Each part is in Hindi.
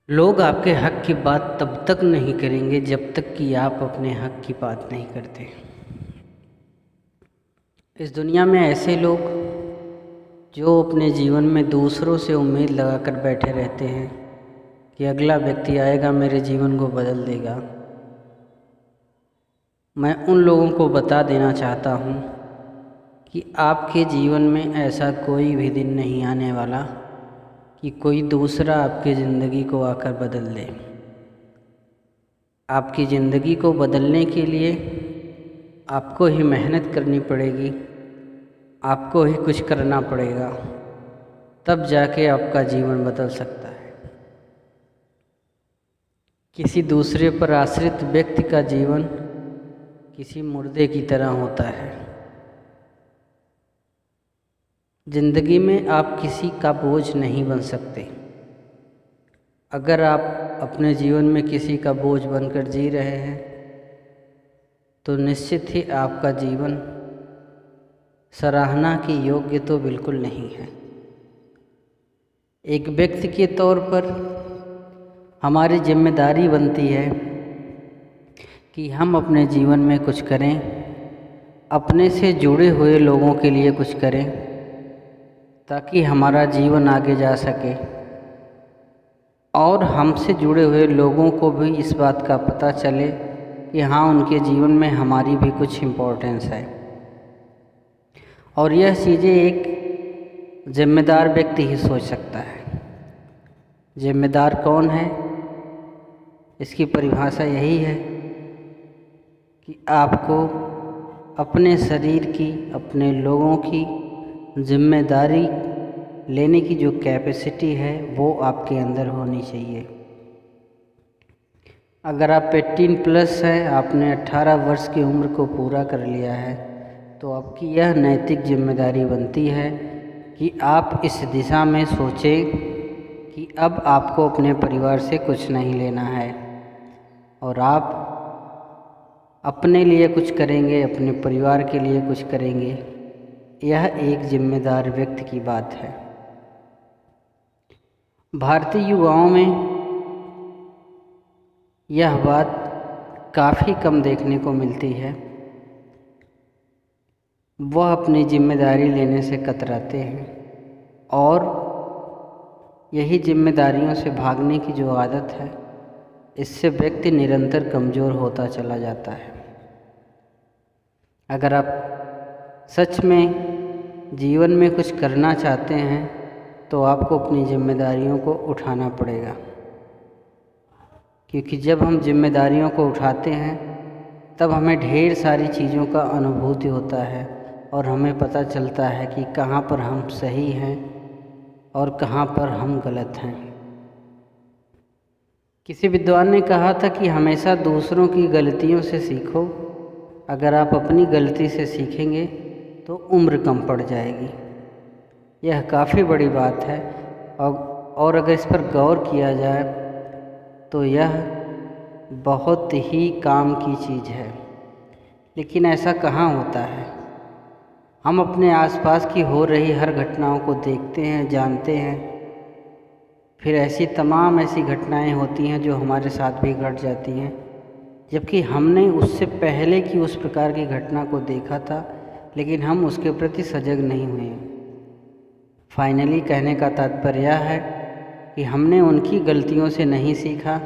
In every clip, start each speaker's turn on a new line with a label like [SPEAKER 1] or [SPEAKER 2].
[SPEAKER 1] लोग आपके हक की बात तब तक नहीं करेंगे जब तक कि आप अपने हक की बात नहीं करते। इस दुनिया में ऐसे लोग जो अपने जीवन में दूसरों से उम्मीद लगाकर बैठे रहते हैं कि अगला व्यक्ति आएगा मेरे जीवन को बदल देगा, मैं उन लोगों को बता देना चाहता हूँ कि आपके जीवन में ऐसा कोई भी दिन नहीं आने वाला कि कोई दूसरा आपकी ज़िंदगी को आकर बदल दे। आपकी ज़िंदगी को बदलने के लिए आपको ही मेहनत करनी पड़ेगी, आपको ही कुछ करना पड़ेगा, तब जाके आपका जीवन बदल सकता है। किसी दूसरे पर आश्रित व्यक्ति का जीवन किसी मुर्दे की तरह होता है। ज़िंदगी में आप किसी का बोझ नहीं बन सकते। अगर आप अपने जीवन में किसी का बोझ बनकर जी रहे हैं तो निश्चित ही आपका जीवन सराहना की योग्य तो बिल्कुल नहीं है। एक व्यक्ति के तौर पर हमारी जिम्मेदारी बनती है कि हम अपने जीवन में कुछ करें, अपने से जुड़े हुए लोगों के लिए कुछ करें ताकि हमारा जीवन आगे जा सके और हमसे जुड़े हुए लोगों को भी इस बात का पता चले कि हाँ, उनके जीवन में हमारी भी कुछ इम्पोर्टेंस है। और यह चीज़ें एक जिम्मेदार व्यक्ति ही सोच सकता है। जिम्मेदार कौन है? इसकी परिभाषा यही है कि आपको अपने शरीर की, अपने लोगों की जिम्मेदारी लेने की जो कैपेसिटी है वो आपके अंदर होनी चाहिए। अगर आप 18+ हैं, आपने 18 वर्ष की उम्र को पूरा कर लिया है, तो आपकी यह नैतिक जिम्मेदारी बनती है कि आप इस दिशा में सोचें कि अब आपको अपने परिवार से कुछ नहीं लेना है और आप अपने लिए कुछ करेंगे, अपने परिवार के लिए कुछ करेंगे। यह एक जिम्मेदार व्यक्ति की बात है। भारतीय युवाओं में यह बात काफ़ी कम देखने को मिलती है। वह अपनी जिम्मेदारी लेने से कतराते हैं और यही जिम्मेदारियों से भागने की जो आदत है, इससे व्यक्ति निरंतर कमज़ोर होता चला जाता है। अगर आप सच में जीवन में कुछ करना चाहते हैं तो आपको अपनी जिम्मेदारियों को उठाना पड़ेगा, क्योंकि जब हम जिम्मेदारियों को उठाते हैं तब हमें ढेर सारी चीज़ों का अनुभूति होता है और हमें पता चलता है कि कहाँ पर हम सही हैं और कहाँ पर हम गलत हैं। किसी विद्वान ने कहा था कि हमेशा दूसरों की गलतियों से सीखो। अगर आप अपनी गलती से सीखेंगे तो उम्र कम पड़ जाएगी। यह काफ़ी बड़ी बात है और अगर इस पर गौर किया जाए तो यह बहुत ही काम की चीज़ है। लेकिन ऐसा कहाँ होता है? हम अपने आसपास की हो रही हर घटनाओं को देखते हैं, जानते हैं, फिर ऐसी तमाम ऐसी घटनाएं होती हैं जो हमारे साथ भी घट जाती हैं, जबकि हमने उससे पहले की उस प्रकार की घटना को देखा था लेकिन हम उसके प्रति सजग नहीं हुए। फाइनली कहने का तात्पर्य यह है कि हमने उनकी गलतियों से नहीं सीखा।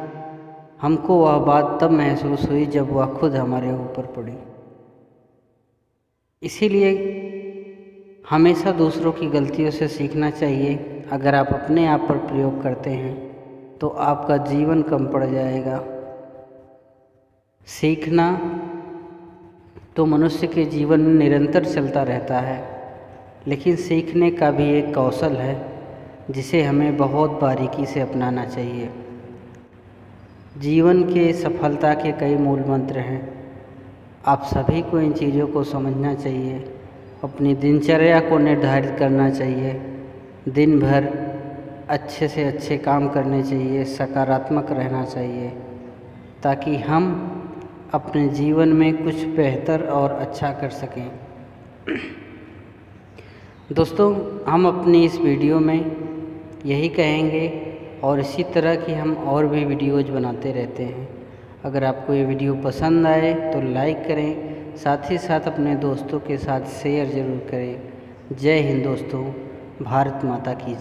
[SPEAKER 1] हमको वह बात तब महसूस हुई जब वह खुद हमारे ऊपर पड़ी। इसीलिए हमेशा दूसरों की गलतियों से सीखना चाहिए। अगर आप अपने आप पर प्रयोग करते हैं तो आपका जीवन कम पड़ जाएगा। सीखना तो मनुष्य के जीवन में निरंतर चलता रहता है, लेकिन सीखने का भी एक कौशल है जिसे हमें बहुत बारीकी से अपनाना चाहिए। जीवन के सफलता के कई मूल मंत्र हैं। आप सभी को इन चीज़ों को समझना चाहिए, अपनी दिनचर्या को निर्धारित करना चाहिए, दिन भर अच्छे से अच्छे काम करने चाहिए, सकारात्मक रहना चाहिए ताकि हम अपने जीवन में कुछ बेहतर और अच्छा कर सकें। दोस्तों, हम अपनी इस वीडियो में यही कहेंगे और इसी तरह की हम और भी वीडियोज़ बनाते रहते हैं। अगर आपको ये वीडियो पसंद आए तो लाइक करें, साथ ही साथ अपने दोस्तों के साथ शेयर ज़रूर करें। जय हिंद दोस्तों, भारत माता की जय।